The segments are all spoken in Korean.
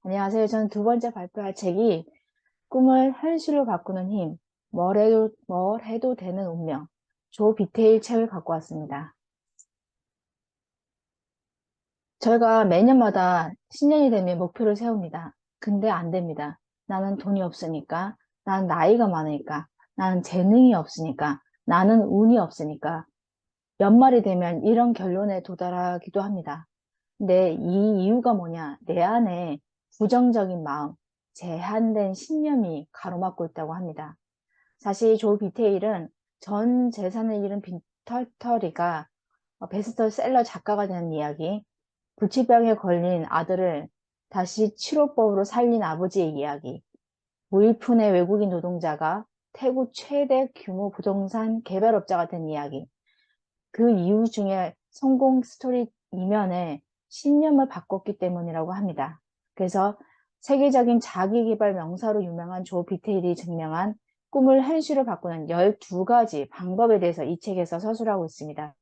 안녕하세요. 저는 두 번째 발표할 책이 꿈을 현실로 바꾸는 힘, 뭘 해도 되는 운명, 조 비테일 책을 갖고 왔습니다. 저희가 매년마다 신년이 되면 목표를 세웁니다. 근데 안 됩니다. 나는 돈이 없으니까, 나는 나이가 많으니까, 나는 재능이 없으니까, 나는 운이 없으니까, 연말이 되면 이런 결론에 도달하기도 합니다. 근데 이 이유가 뭐냐? 내 안에 부정적인 마음, 제한된 신념이 가로막고 있다고 합니다. 사실 조 비테일은 전 재산을 잃은 빈털터리가 베스트셀러 작가가 되는 이야기, 불치병에 걸린 아들을 다시 치료법으로 살린 아버지의 이야기, 무일푼의 외국인 노동자가 태국 최대 규모 부동산 개발업자가 된 이야기, 그 이유 중에 성공 스토리 이면에 신념을 바꿨기 때문이라고 합니다. 그래서 세계적인 자기계발 명사로 유명한 조 비테일이 증명한 꿈을 현실로 바꾸는 12가지 방법에 대해서 이 책에서 서술하고 있습니다.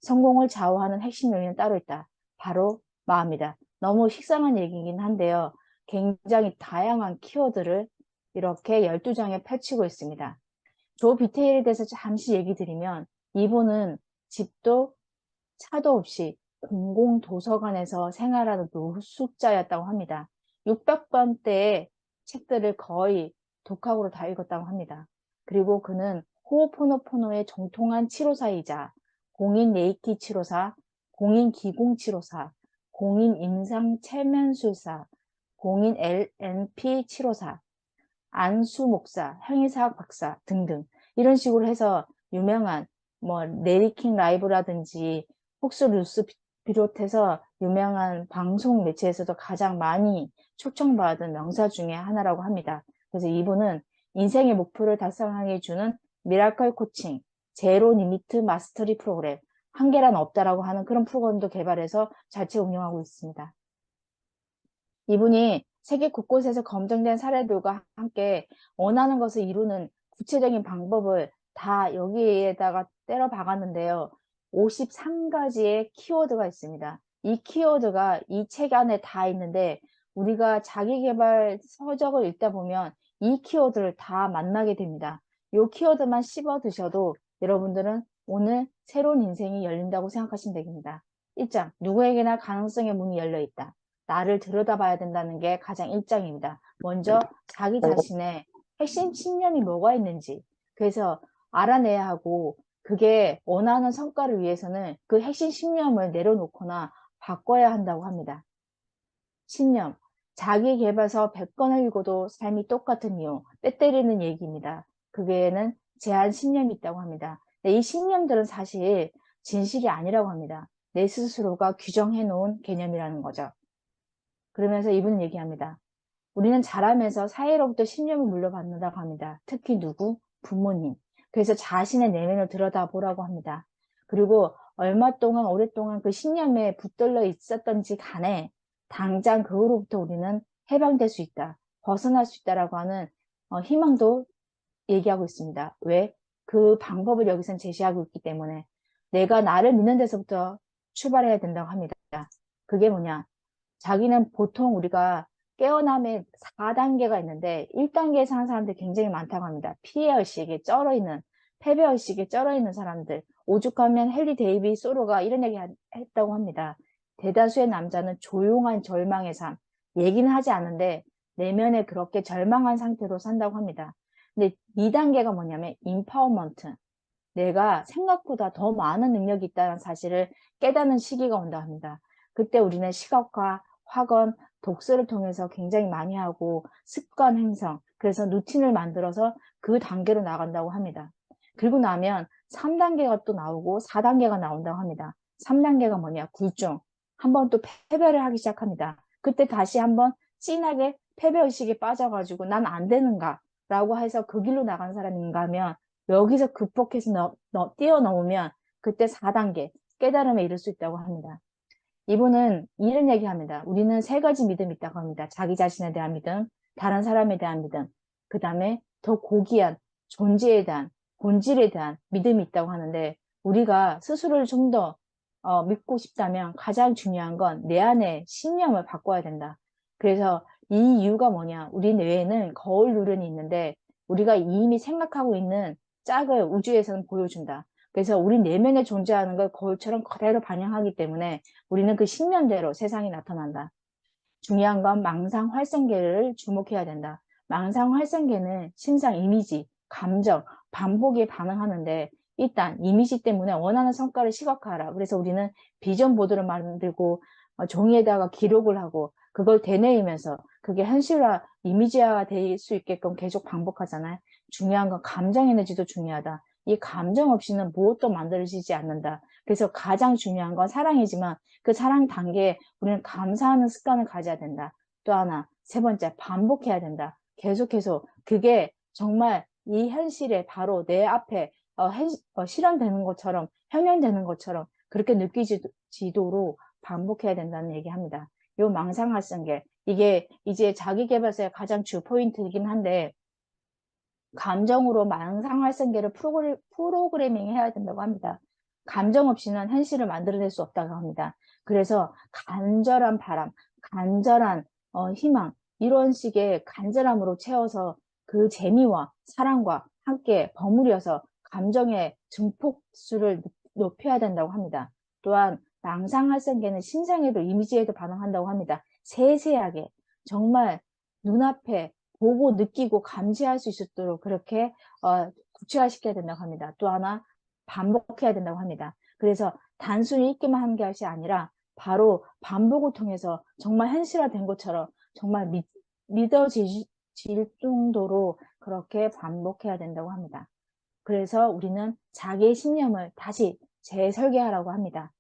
성공을 좌우하는 핵심 요인은 따로 있다. 바로 마음이다. 너무 식상한 얘기긴 한데요. 굉장히 다양한 키워드를 이렇게 12장에 펼치고 있습니다. 조 비테일에 대해서 잠시 얘기 드리면 이분은 집도 차도 없이 공공도서관에서 생활하는 노숙자였다고 합니다. 600권대의 책들을 거의 독학으로 다 읽었다고 합니다. 그리고 그는 호오포노포노의 정통한 치료사이자 공인 레이키 치료사, 공인 기공치료사, 공인 임상체면술사, 공인 LNP 치료사, 안수 목사, 형이사학 박사 등등 이런 식으로 해서 유명한 뭐 레리킹 라이브라든지 폭스 뉴스 비롯해서 유명한 방송 매체에서도 가장 많이 초청받은 명사 중에 하나라고 합니다. 그래서 이분은 인생의 목표를 달성하게 주는 미라클 코칭, 제로 리미트 마스터리 프로그램, 한계란 없다라고 하는 그런 프로그램도 개발해서 자체 운영하고 있습니다. 이분이 세계 곳곳에서 검증된 사례들과 함께 원하는 것을 이루는 구체적인 방법을 다 여기에다가 때려 박았는데요. 53가지의 키워드가 있습니다. 이 키워드가 이 책 안에 다 있는데 우리가 자기계발 서적을 읽다 보면 이 키워드를 다 만나게 됩니다. 이 키워드만 씹어 드셔도 여러분들은 오늘 새로운 인생이 열린다고 생각하시면 됩니다. 1장, 누구에게나 가능성의 문이 열려 있다. 나를 들여다봐야 된다는 게 가장 1장입니다. 먼저 자기 자신의 핵심 신념이 뭐가 있는지 그래서 알아내야 하고 그게 원하는 성과를 위해서는 그 핵심 신념을 내려놓거나 바꿔야 한다고 합니다. 신념, 자기계발서 100권을 읽어도 삶이 똑같은 이유, 때 때리는 얘기입니다. 그게는 제한 신념이 있다고 합니다. 근데 이 신념들은 사실 진실이 아니라고 합니다. 내 스스로가 규정해 놓은 개념이라는 거죠. 그러면서 이분은 얘기합니다. 우리는 자라면서 사회로부터 신념을 물려받는다고 합니다. 특히 누구? 부모님. 그래서 자신의 내면을 들여다보라고 합니다. 그리고 얼마 동안 오랫동안 그 신념에 붙들려 있었던지 간에 당장 그로부터 우리는 해방될 수 있다. 벗어날 수 있다라고 하는 희망도 얘기하고 있습니다. 왜? 그 방법을 여기선 제시하고 있기 때문에 내가 나를 믿는 데서부터 출발해야 된다고 합니다. 그게 뭐냐? 자기는 보통 우리가 깨어남의 4단계가 있는데 1단계에 사는 사람들이 굉장히 많다고 합니다. 피해의식에 쩔어있는, 패배의식에 쩔어있는 사람들. 오죽하면 헨리 데이비 소로가 이런 얘기 했다고 합니다. 대다수의 남자는 조용한 절망의 삶. 얘기는 하지 않는데 내면에 그렇게 절망한 상태로 산다고 합니다. 근데 2단계가 뭐냐면 임파워먼트. 내가 생각보다 더 많은 능력이 있다는 사실을 깨닫는 시기가 온다 합니다. 그때 우리는 시각화, 학원, 독서를 통해서 굉장히 많이 하고 습관 형성, 그래서 루틴을 만들어서 그 단계로 나간다고 합니다. 그리고 나면 3단계가 또 나오고 4단계가 나온다고 합니다. 3단계가 뭐냐? 굴중. 한번 또 패배를 하기 시작합니다. 그때 다시 한번 진하게 패배의식에 빠져가지고 난 안 되는가? 라고 해서 그 길로 나간 사람인가 하면 여기서 극복해서 뛰어넘으면 그때 4단계 깨달음에 이를 수 있다고 합니다. 이분은 이런 얘기합니다. 우리는 3가지 믿음이 있다고 합니다. 자기 자신에 대한 믿음, 다른 사람에 대한 믿음, 그 다음에 더 고귀한 존재에 대한, 본질에 대한 믿음이 있다고 하는데 우리가 스스로를 좀 더 믿고 싶다면 가장 중요한 건 내 안에 신념을 바꿔야 된다. 그래서 이 이유가 뭐냐? 우리 뇌에는 거울 누른이 있는데 우리가 이미 생각하고 있는 짝을 우주에서는 보여준다. 그래서 우리 내면에 존재하는 걸 거울처럼 그대로 반영하기 때문에 우리는 그 신념대로 세상이 나타난다. 중요한 건 망상 활성계를 주목해야 된다. 망상 활성계는 신상 이미지, 감정, 반복에 반응하는데 일단 이미지 때문에 원하는 성과를 시각화하라. 그래서 우리는 비전 보드를 만들고 종이에다가 기록을 하고 그걸 되뇌이면서 그게 현실화, 이미지화가 될 수 있게끔 계속 반복하잖아요. 중요한 건 감정 에너지도 중요하다. 이 감정 없이는 무엇도 만들어지지 않는다. 그래서 가장 중요한 건 사랑이지만 그 사랑 단계에 우리는 감사하는 습관을 가져야 된다. 또 하나, 세 번째, 반복해야 된다. 계속해서 그게 정말 이 현실에 바로 내 앞에 실현되는 것처럼, 현현되는 것처럼 그렇게 느끼지도록 반복해야 된다는 얘기합니다. 요 망상활성계, 이게 이제 자기계발서의 가장 주 포인트이긴 한데 감정으로 망상활성계를 프로그래밍 해야 된다고 합니다. 감정 없이는 현실을 만들어낼 수 없다고 합니다. 그래서 간절한 바람, 간절한 희망 이런 식의 간절함으로 채워서 그 재미와 사랑과 함께 버무려서 감정의 증폭수를 높여야 된다고 합니다. 또한 망상활성계는 신상에도 이미지에도 반응한다고 합니다. 세세하게 정말 눈앞에 보고 느끼고 감지할 수 있도록 그렇게 구체화시켜야 된다고 합니다. 또 하나 반복해야 된다고 합니다. 그래서 단순히 읽기만 하는 것이 아니라 바로 반복을 통해서 정말 현실화된 것처럼 정말 믿어질 정도로 그렇게 반복해야 된다고 합니다. 그래서 우리는 자기의 신념을 다시 재설계하라고 합니다.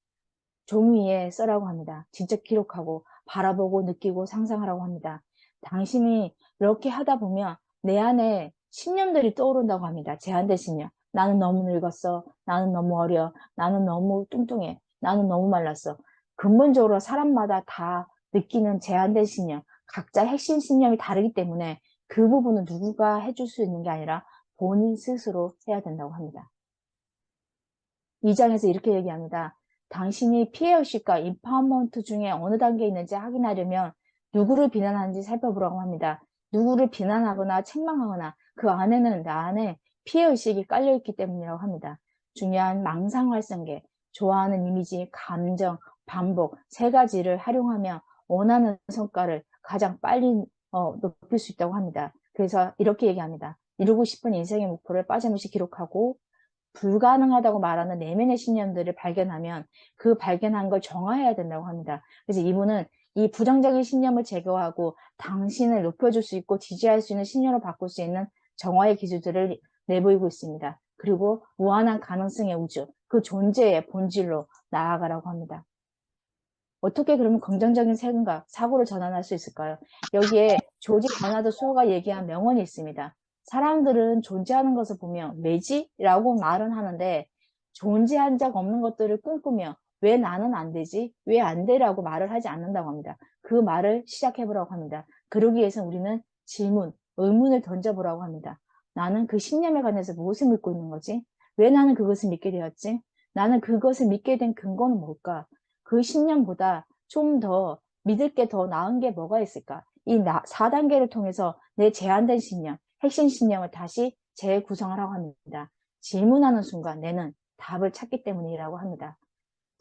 종이에 써라고 합니다. 직접 기록하고 바라보고 느끼고 상상하라고 합니다. 당신이 이렇게 하다 보면 내 안에 신념들이 떠오른다고 합니다. 제한된 신념. 나는 너무 늙었어. 나는 너무 어려. 나는 너무 뚱뚱해. 나는 너무 말랐어. 근본적으로 사람마다 다 느끼는 제한된 신념, 각자 핵심 신념이 다르기 때문에 그 부분은 누구가 해줄 수 있는 게 아니라 본인 스스로 해야 된다고 합니다. 2장에서 이렇게 얘기합니다. 당신이 피해의식과 임파워먼트 중에 어느 단계에 있는지 확인하려면 누구를 비난하는지 살펴보라고 합니다. 누구를 비난하거나 책망하거나 그 안에는 나 안에 피해의식이 깔려있기 때문이라고 합니다. 중요한 망상활성계, 좋아하는 이미지, 감정, 반복 세 가지를 활용하면 원하는 성과를 가장 빨리 높일 수 있다고 합니다. 그래서 이렇게 얘기합니다. 이루고 싶은 인생의 목표를 빠짐없이 기록하고 불가능하다고 말하는 내면의 신념들을 발견하면 그 발견한 걸 정화해야 된다고 합니다. 그래서 이분은 이 부정적인 신념을 제거하고 당신을 높여줄 수 있고 지지할 수 있는 신념으로 바꿀 수 있는 정화의 기술들을 내보이고 있습니다. 그리고 무한한 가능성의 우주, 그 존재의 본질로 나아가라고 합니다. 어떻게 그러면 긍정적인 생각, 사고를 전환할 수 있을까요? 여기에 조지 버나드 쇼가 얘기한 명언이 있습니다. 사람들은 존재하는 것을 보면 왜지? 라고 말은 하는데 존재한 적 없는 것들을 꿈꾸며 왜 나는 안 되지? 왜 안 돼? 라고 말을 하지 않는다고 합니다. 그 말을 시작해보라고 합니다. 그러기 위해서 우리는 질문, 의문을 던져보라고 합니다. 나는 그 신념에 관해서 무엇을 믿고 있는 거지? 왜 나는 그것을 믿게 되었지? 나는 그것을 믿게 된 근거는 뭘까? 그 신념보다 좀 더 믿을 게 더 나은 게 뭐가 있을까? 이 4단계를 통해서 내 제한된 신념, 핵심 신념을 다시 재구성을 하고 합니다. 질문하는 순간 내는 답을 찾기 때문이라고 합니다.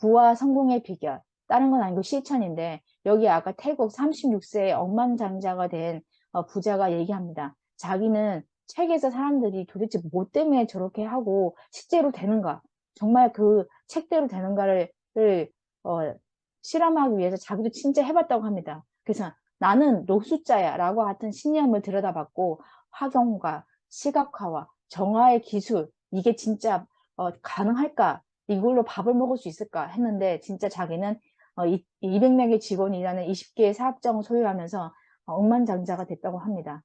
부와 성공의 비결, 다른 건 아니고 실천인데 여기 아까 태국 36세의 억만장자가 된 부자가 얘기합니다. 자기는 책에서 사람들이 도대체 뭐 때문에 저렇게 하고 실제로 되는가, 정말 그 책대로 되는가를 어, 실험하기 위해서 자기도 진짜 해봤다고 합니다. 그래서 나는 노숙자야 라고 같은 신념을 들여다봤고 확용과 시각화와 정화의 기술, 이게 진짜 가능할까? 이걸로 밥을 먹을 수 있을까 했는데 진짜 자기는 200명의 직원이 일하는 20개의 사업장을 소유하면서 억만장자가 됐다고 합니다.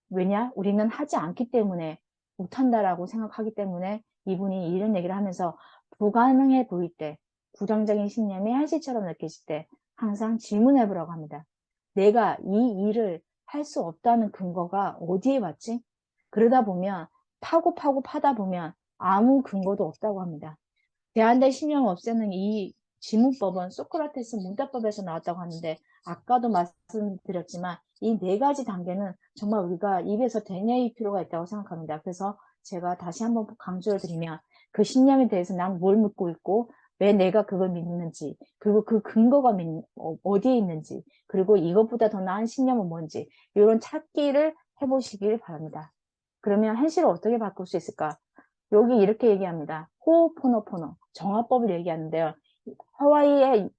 왜냐? 우리는 하지 않기 때문에 못한다라고 생각하기 때문에 이분이 이런 얘기를 하면서 불가능해 보일 때, 부정적인 신념이 현실처럼 느껴질 때 항상 질문해 보라고 합니다. 내가 이 일을 할 수 없다는 근거가 어디에 왔지? 그러다 보면 파고 파다 보면 아무 근거도 없다고 합니다. 제한된 신념을 없애는 이 지문법은 소크라테스 문답법에서 나왔다고 하는데 아까도 말씀드렸지만 이 네 가지 단계는 정말 우리가 입에서 되뇌일 필요가 있다고 생각합니다. 그래서 제가 다시 한번 강조를 드리면 그 신념에 대해서 난 뭘 묻고 있고 왜 내가 그걸 믿는지, 그리고 그 근거가 어디에 있는지, 그리고 이것보다 더 나은 신념은 뭔지 이런 찾기를 해보시길 바랍니다. 그러면 현실을 어떻게 바꿀 수 있을까? 여기 이렇게 얘기합니다. 호호포노포노, 정화법을 얘기하는데요.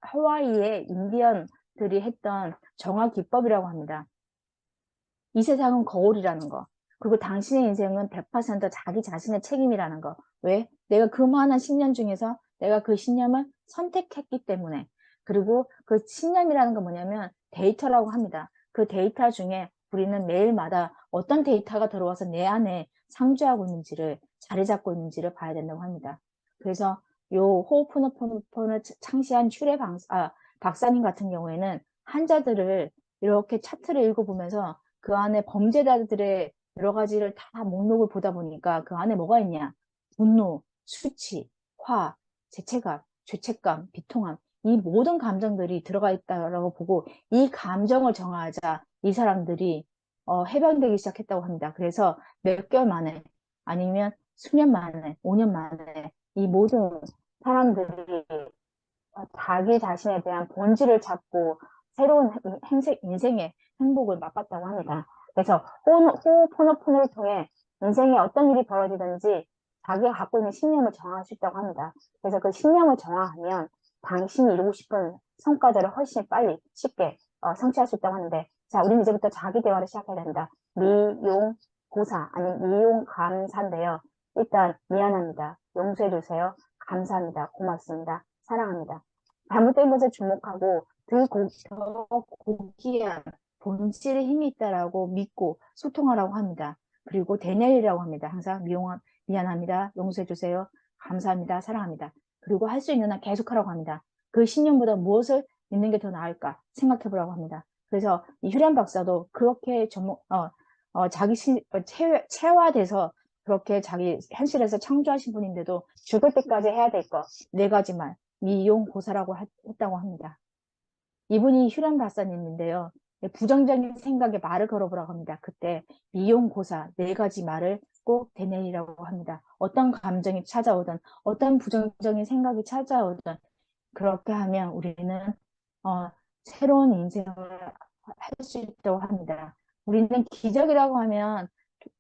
하와이의 인디언들이 했던 정화 기법이라고 합니다. 이 세상은 거울이라는 거. 그리고 당신의 인생은 100% 자기 자신의 책임이라는 거. 왜? 내가 그 많은 신념 중에서 내가 그 신념을 선택했기 때문에. 그리고 그 신념이라는 건 뭐냐면 데이터라고 합니다. 그 데이터 중에 우리는 매일마다 어떤 데이터가 들어와서 내 안에 상주하고 있는지를, 자리 잡고 있는지를 봐야 된다고 합니다. 그래서 요 호흡포노포노를 창시한 박사님 같은 경우에는 환자들을 이렇게 차트를 읽어보면서 그 안에 범죄자들의 여러 가지를 다 목록을 보다 보니까 그 안에 뭐가 있냐? 분노, 수치, 화, 재체감, 죄책감, 비통함, 이 모든 감정들이 들어가 있다라고 보고 이 감정을 정하자 이 사람들이 해방되기 시작했다고 합니다. 그래서 몇 개월 만에 아니면 수년 만에, 5년 만에 이 모든 사람들이 자기 자신에 대한 본질을 찾고 새로운 인생의 행복을 맛봤다고 합니다. 그래서 호호포노포노를 통해 인생에 어떤 일이 벌어지든지 자기가 갖고 있는 신념을 정할 수 있다고 합니다. 그래서 그 신념을 정하면 당신이 이루고 싶은 성과들을 훨씬 빨리 쉽게 성취할 수 있다고 하는데, 자, 우리는 이제부터 자기 대화를 시작해야 된다. 미용 고사 아니면 미용 감사인데요. 일단 미안합니다. 용서해 주세요. 감사합니다. 고맙습니다. 사랑합니다. 잘못된 것에 주목하고 더 고귀한 본질의 힘이 있다라고 믿고 소통하라고 합니다. 그리고 대내리라고 합니다. 항상 미안합니다. 용서해 주세요. 감사합니다. 사랑합니다. 그리고 할 수 있는 한 계속하라고 합니다. 그 신념보다 무엇을 믿는 게 더 나을까 생각해 보라고 합니다. 그래서 이 휴란 박사도 그렇게 자기 체화돼서 그렇게 자기 현실에서 창조하신 분인데도 죽을 때까지 해야 될 거 네 가지 말 미용고사라고 했다고 합니다. 이분이 휴란 박사님인데요. 부정적인 생각에 말을 걸어보라고 합니다. 그때 미용고사 네 가지 말을 꼭 되뇌이라고 합니다. 어떤 감정이 찾아오든 어떤 부정적인 생각이 찾아오든 그렇게 하면 우리는 새로운 인생을 할 수 있다고 합니다. 우리는 기적이라고 하면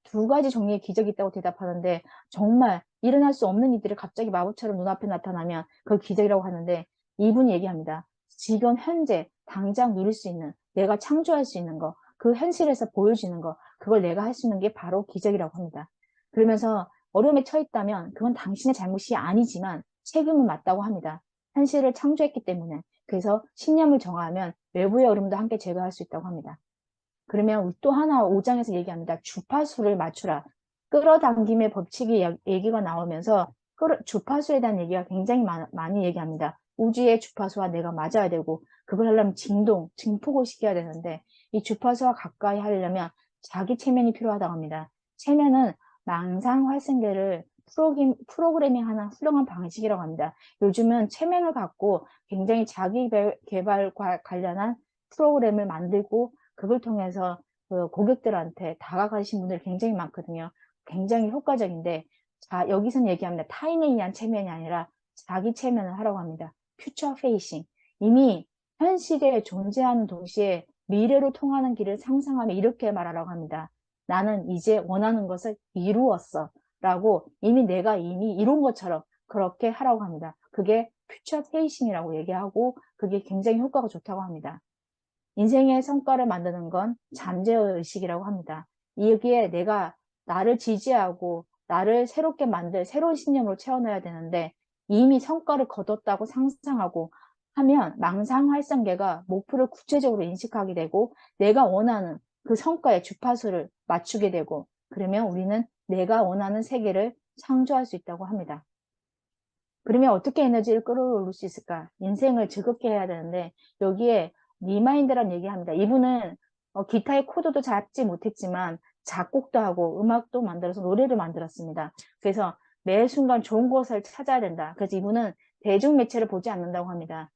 두 가지 종류의 기적이 있다고 대답하는데 정말 일어날 수 없는 일들이 갑자기 마법처럼 눈앞에 나타나면 그걸 기적이라고 하는데 이분이 얘기합니다. 지금 현재 당장 누릴 수 있는 내가 창조할 수 있는 거, 그 현실에서 보여지는 거, 그걸 내가 할 수 있는 게 바로 기적이라고 합니다. 그러면서 어려움에 처했다면 그건 당신의 잘못이 아니지만 책임은 맞다고 합니다. 현실을 창조했기 때문에. 그래서 신념을 정하면 외부의 어려움도 함께 제거할 수 있다고 합니다. 그러면 또 하나 5장에서 얘기합니다. 주파수를 맞추라. 끌어당김의 법칙이 얘기가 나오면서 주파수에 대한 얘기가 굉장히 많이 얘기합니다. 우주의 주파수와 내가 맞아야 되고 그걸 하려면 증폭을 시켜야 되는데 이 주파수와 가까이 하려면 자기 체면이 필요하다고 합니다. 체면은 망상활성계를 프로그래밍하는 훌륭한 방식이라고 합니다. 요즘은 체면을 갖고 굉장히 자기 개발과 관련한 프로그램을 만들고 그걸 통해서 그 고객들한테 다가가신 분들이 굉장히 많거든요. 굉장히 효과적인데, 자, 여기서는 얘기합니다. 타인에 의한 체면이 아니라 자기 체면을 하라고 합니다. 퓨처 페이싱. 이미 현실에 존재하는 동시에 미래로 통하는 길을 상상하며 이렇게 말하라고 합니다. 나는 이제 원하는 것을 이루었어. 라고 내가 이미 이룬 것처럼 그렇게 하라고 합니다. 그게 퓨처 페이싱이라고 얘기하고 그게 굉장히 효과가 좋다고 합니다. 인생의 성과를 만드는 건 잠재의식이라고 합니다. 여기에 내가 나를 지지하고 나를 새롭게 만들 새로운 신념으로 채워넣어야 되는데 이미 성과를 거뒀다고 상상하고 하면 망상활성계가 목표를 구체적으로 인식하게 되고 내가 원하는 그 성과의 주파수를 맞추게 되고 그러면 우리는 내가 원하는 세계를 창조할 수 있다고 합니다. 그러면 어떻게 에너지를 끌어올릴 수 있을까? 인생을 즐겁게 해야 되는데 여기에 리마인드라는 얘기합니다. 이분은 기타의 코드도 잡지 못했지만 작곡도 하고 음악도 만들어서 노래를 만들었습니다. 그래서 매 순간 좋은 곳을 찾아야 된다. 그래서 이분은 대중매체를 보지 않는다고 합니다.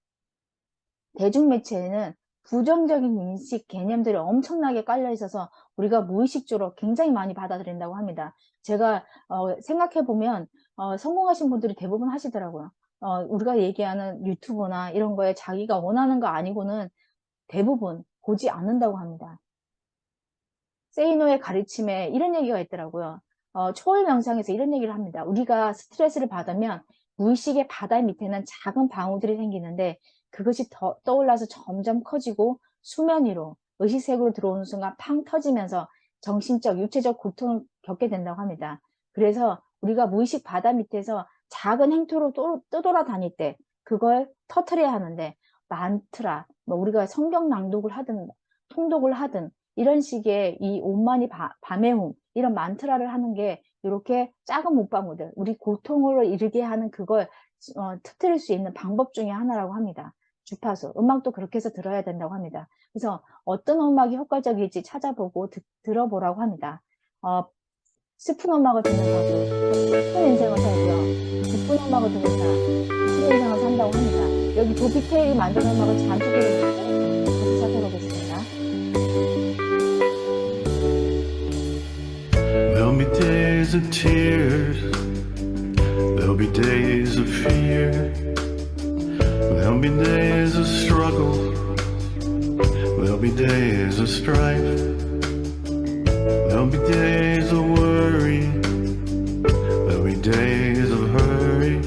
대중매체는 부정적인 인식, 개념들이 엄청나게 깔려 있어서 우리가 무의식적으로 굉장히 많이 받아들인다고 합니다. 제가 생각해 보면 성공하신 분들이 대부분 하시더라고요. 우리가 얘기하는 유튜브나 이런 거에 자기가 원하는 거 아니고는 대부분 보지 않는다고 합니다. 세이노의 가르침에 이런 얘기가 있더라고요. 초월 명상에서 이런 얘기를 합니다. 우리가 스트레스를 받으면 무의식의 바다 밑에는 작은 방울들이 생기는데 그것이 떠올라서 점점 커지고 수면 위로 의식 세계로 들어오는 순간 팡 터지면서 정신적, 육체적 고통을 겪게 된다고 합니다. 그래서 우리가 무의식 바다 밑에서 작은 행토로 떠돌아다닐 때 그걸 터트려야 하는데 만트라, 뭐 우리가 성경 낭독을 하든 통독을 하든 이런 식의 이 온만이 밤의 홈 이런 만트라를 하는 게 이렇게 작은 물방울들 우리 고통으로 이르게 하는 그걸 터뜨릴 수 있는 방법 중에 하나라고 합니다. 주파수 음악도 그렇게 해서 들어야 된다고 합니다. 그래서 어떤 음악이 효과적일지 찾아보고 들어보라고 합니다. 슬픈 음악을 듣는 사람도 슬픈 인생을 살고요. 기쁜 음악을 듣는 사람 기쁜 인생을 산다고 합니다. 여기 도피테일이 만든 음악을 잠시 들어보고 다시 살펴보겠습니다. There'll be days of tears, there'll be days of fear, there'll be days of struggle, there'll be days of strife, there'll be days of worry, there'll be days of hurry,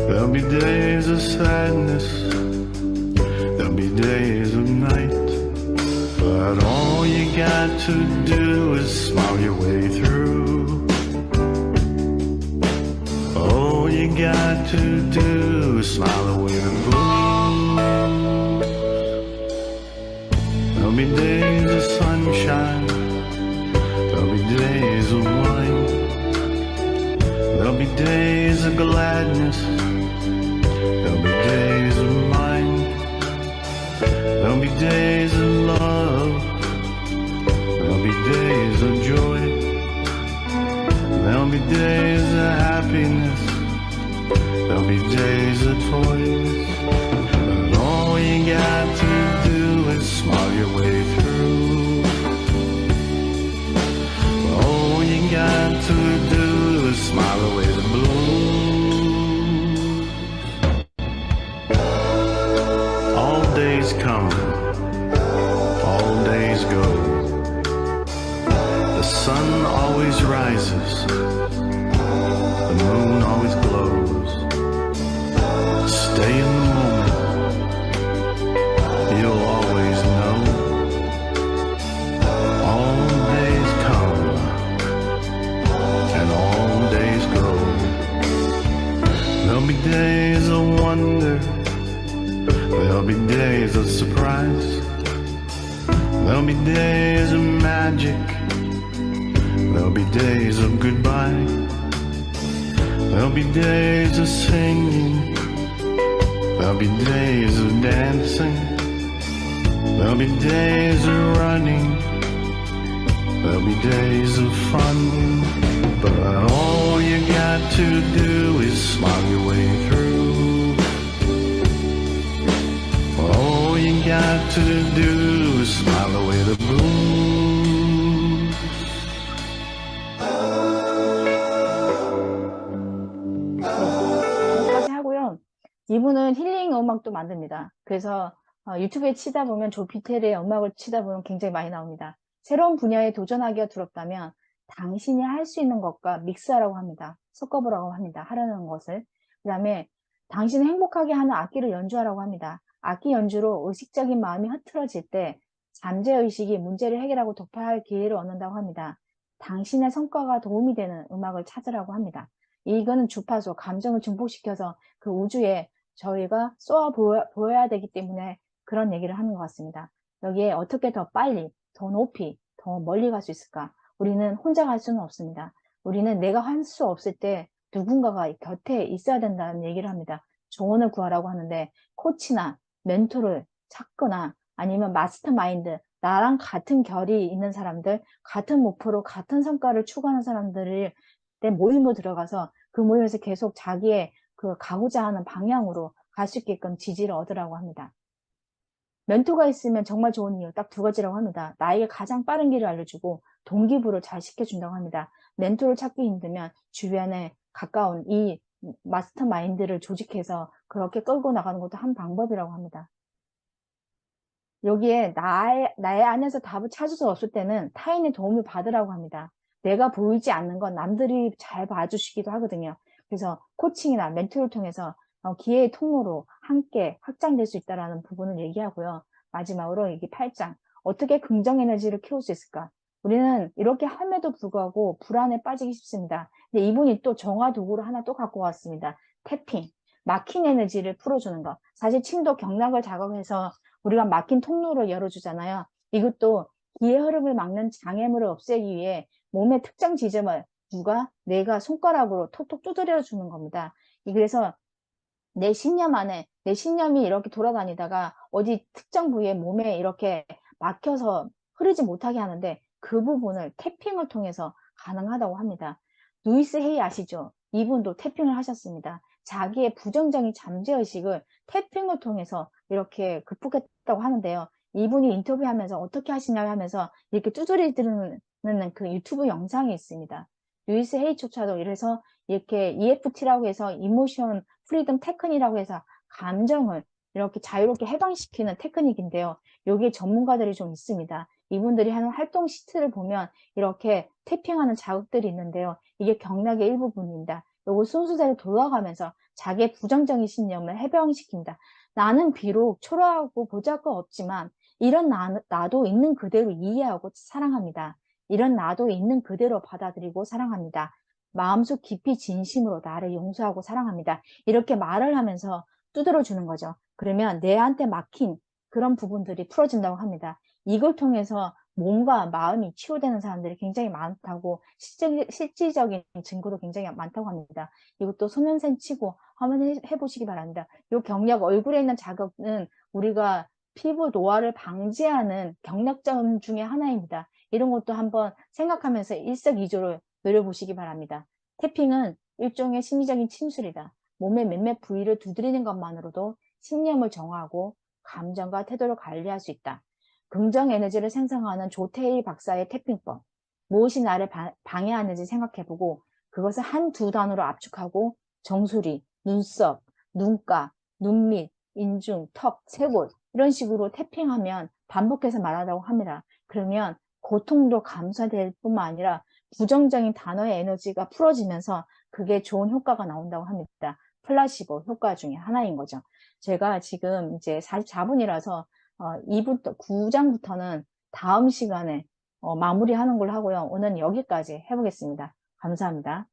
there'll be days of sadness, there'll be days of night. But all you got to do is smile your way through. All you got to do is smile away the blues. There'll be days of sunshine, there'll be days of wine, there'll be days of gladness, there'll be days of mind, there'll be days of love, there'll be days of joy, there'll be days of happiness, there'll be days of toys. But all you got to do is smile your way through. All you got to do is smile away the blues. All days come, all days go. The sun always rises, the moon always glows. Stay in the moment, you'll always know. All days come, and all days go. There'll be days of wonder, there'll be days of surprise, there'll be days of magic, there'll be days of goodbye, there'll be days of singing, there'll be days of dancing, there'll be days of running, there'll be days of fun. But all you got to do is smile your way through. All you got to do is smile away the blues. 여기까지 하고요. 이분은 힐링 음악도 만듭니다. 그래서 유튜브에 치다 보면 조피텔의 음악을 치다 보면 굉장히 많이 나옵니다. 새로운 분야에 도전하기가 두렵다면 당신이 할 수 있는 것과 믹스하라고 합니다. 섞어보라고 합니다. 하려는 것을. 그 다음에 당신을 행복하게 하는 악기를 연주하라고 합니다. 악기 연주로 의식적인 마음이 흐트러질 때 잠재의식이 문제를 해결하고 돌파할 기회를 얻는다고 합니다. 당신의 성과가 도움이 되는 음악을 찾으라고 합니다. 이거는 주파수, 감정을 증폭시켜서 그 우주에 저희가 쏘아 보여야 되기 때문에 그런 얘기를 하는 것 같습니다. 여기에 어떻게 더 빨리, 더 높이, 더 멀리 갈 수 있을까? 우리는 혼자 갈 수는 없습니다. 우리는 내가 할 수 없을 때 누군가가 곁에 있어야 된다는 얘기를 합니다. 조언을 구하라고 하는데 코치나 멘토를 찾거나 아니면 마스터마인드, 나랑 같은 결이 있는 사람들, 같은 목표로 같은 성과를 추구하는 사람들을 내 모임으로 들어가서 그 모임에서 계속 자기의 그 가고자 하는 방향으로 갈 수 있게끔 지지를 얻으라고 합니다. 멘토가 있으면 정말 좋은 이유 딱 두 가지라고 합니다. 나에게 가장 빠른 길을 알려주고 동기부여를 잘 시켜준다고 합니다. 멘토를 찾기 힘들면 주변에 가까운 이 마스터 마인드를 조직해서 그렇게 끌고 나가는 것도 한 방법이라고 합니다. 여기에 나의 안에서 답을 찾을 수 없을 때는 타인의 도움을 받으라고 합니다. 내가 보이지 않는 건 남들이 잘 봐주시기도 하거든요. 그래서 코칭이나 멘토를 통해서 기회의 통로로 함께 확장될 수 있다는 부분을 얘기하고요. 마지막으로 여기 8장. 어떻게 긍정 에너지를 키울 수 있을까? 우리는 이렇게 함에도 불구하고 불안에 빠지기 쉽습니다. 근데 이분이 또 정화 도구를 하나 또 갖고 왔습니다. 태핑. 막힌 에너지를 풀어주는 것. 사실 침도 경락을 작업해서 우리가 막힌 통로를 열어주잖아요. 이것도 기의 흐름을 막는 장애물을 없애기 위해 몸의 특정 지점을 내가 손가락으로 톡톡 두드려 주는 겁니다. 그래서 내 신념 안에 내 신념이 이렇게 돌아다니다가 어디 특정 부위에 몸에 이렇게 막혀서 흐르지 못하게 하는데 그 부분을 태핑을 통해서 가능하다고 합니다. 루이스 헤이 아시죠? 이분도 태핑을 하셨습니다. 자기의 부정적인 잠재의식을 태핑을 통해서 이렇게 극복했다고 하는데요. 이분이 인터뷰하면서 어떻게 하시냐고 하면서 이렇게 두드리는 그 유튜브 영상이 있습니다. 루이스 헤이조차도 이래서 이렇게 EFT라고 해서 이모션 프리덤 테크닉이라고 해서 감정을 이렇게 자유롭게 해방시키는 테크닉인데요. 여기에 전문가들이 좀 있습니다. 이분들이 하는 활동 시트를 보면 이렇게 태핑하는 자극들이 있는데요. 이게 경락의 일부분입니다. 요거 순서대로 돌아가면서 자기의 부정적인 신념을 해방시킵니다. 나는 비록 초라하고 보잘것 없지만 이런 나도 있는 그대로 이해하고 사랑합니다. 이런 나도 있는 그대로 받아들이고 사랑합니다. 마음속 깊이 진심으로 나를 용서하고 사랑합니다. 이렇게 말을 하면서 두드려 주는 거죠. 그러면 내한테 막힌 그런 부분들이 풀어진다고 합니다. 이걸 통해서 몸과 마음이 치유되는 사람들이 굉장히 많다고 실질적인 증거도 굉장히 많다고 합니다. 이것도 소년생 치고 한번 해보시기 바랍니다. 이 경력 얼굴에 있는 자극은 우리가 피부 노화를 방지하는 경력점 중에 하나입니다. 이런 것도 한번 생각하면서 일석이조를 노려보시기 바랍니다. 태핑은 일종의 심리적인 침술이다. 몸의 몇몇 부위를 두드리는 것만으로도 신념을 정하고 감정과 태도를 관리할 수 있다. 긍정 에너지를 생성하는 조태일 박사의 태핑법. 무엇이 나를 방해하는지 생각해보고 그것을 한두 단어로 압축하고 정수리, 눈썹, 눈가, 눈밑, 인중, 턱, 쇄골 이런 식으로 태핑하면 반복해서 말하라고 합니다. 그러면 고통도 감소될 뿐만 아니라 부정적인 단어의 에너지가 풀어지면서 그게 좋은 효과가 나온다고 합니다. 플라시보 효과 중에 하나인 거죠. 제가 지금 이제 44분이라서 2부터 9장부터는 다음 시간에 마무리하는 걸로 하고요. 오늘 여기까지 해보겠습니다. 감사합니다.